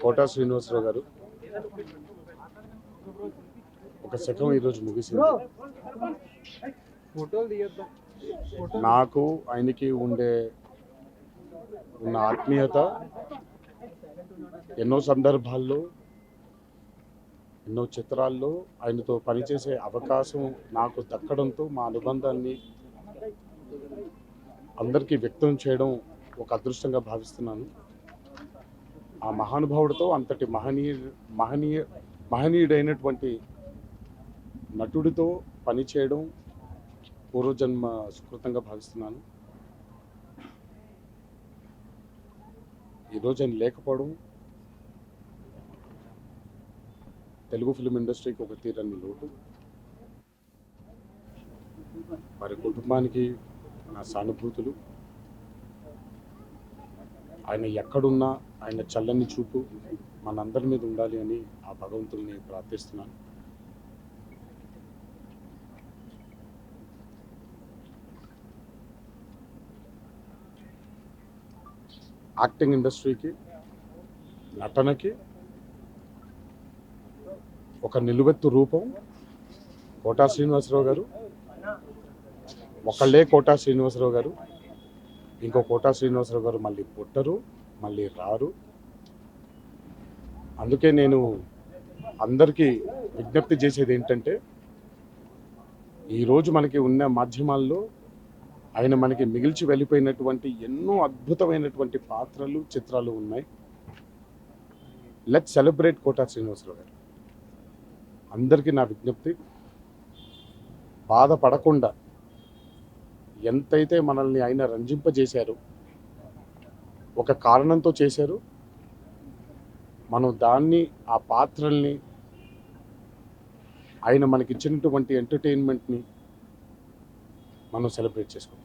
Quota Srinivasarao గారు ఒక శకం ఈరోజు ముగిసింది. నాకు ఆయనకి ఉన్న ఆత్మీయత ఎన్నో సందర్భాల్లో ఎన్నో చిత్రాల్లో ఆయనతో పనిచేసే అవకాశం నాకు దక్కడంతో మా అనుబంధాన్ని అందరికీ వ్యక్తం చేయడం ఒక అదృష్టంగా భావిస్తున్నాను. ఆ మహానుభావుడితో అంతటి మహనీయుడైనటువంటి నటుడితో పనిచేయడం పూర్వజన్మ సుకృతంగా భావిస్తున్నాను. ఈరోజు ఆయన లేకపోవడం తెలుగు ఫిలిం ఇండస్ట్రీకి ఒక తీరని లోటు. వారి కుటుంబానికి నా సానుభూతులు. ఆయన ఎక్కడున్నా ఆయన చల్లని చూపు మనందరి మీద ఉండాలి అని ఆ భగవంతుల్ని ప్రార్థిస్తున్నాను. యాక్టింగ్ ఇండస్ట్రీకి, నటనకి ఒక నిలువెత్తు రూపం కోటా శ్రీనివాసరావు గారు. ఒకళ్ళే కోటా శ్రీనివాసరావు గారు. ఇంకో కోటా శ్రీనివాసరావు గారు మళ్ళీ పుట్టరు, మళ్ళీ రారు. అందుకే నేను అందరికీ విజ్ఞప్తి చేసేది ఏంటంటే, ఈరోజు మనకి ఉన్న మాధ్యమాల్లో ఆయన మనకి మిగిల్చి వెళ్ళిపోయినటువంటి ఎన్నో అద్భుతమైనటువంటి పాత్రలు, చిత్రాలు ఉన్నాయి. లెట్స్ సెలబ్రేట్ కోటా శ్రీనివాసరావు గారు. అందరికీ నా విజ్ఞప్తి, బాధపడకుండా ఎంతైతే మనల్ని ఆయన రంజింపజేశారో, ఒక కారణంతో చేశారు, మనం దాన్ని ఆ పాత్రల్ని ఆయన మనకిచ్చినటువంటి ఎంటర్టైన్మెంట్ని మనం సెలబ్రేట్ చేసుకుంటాం.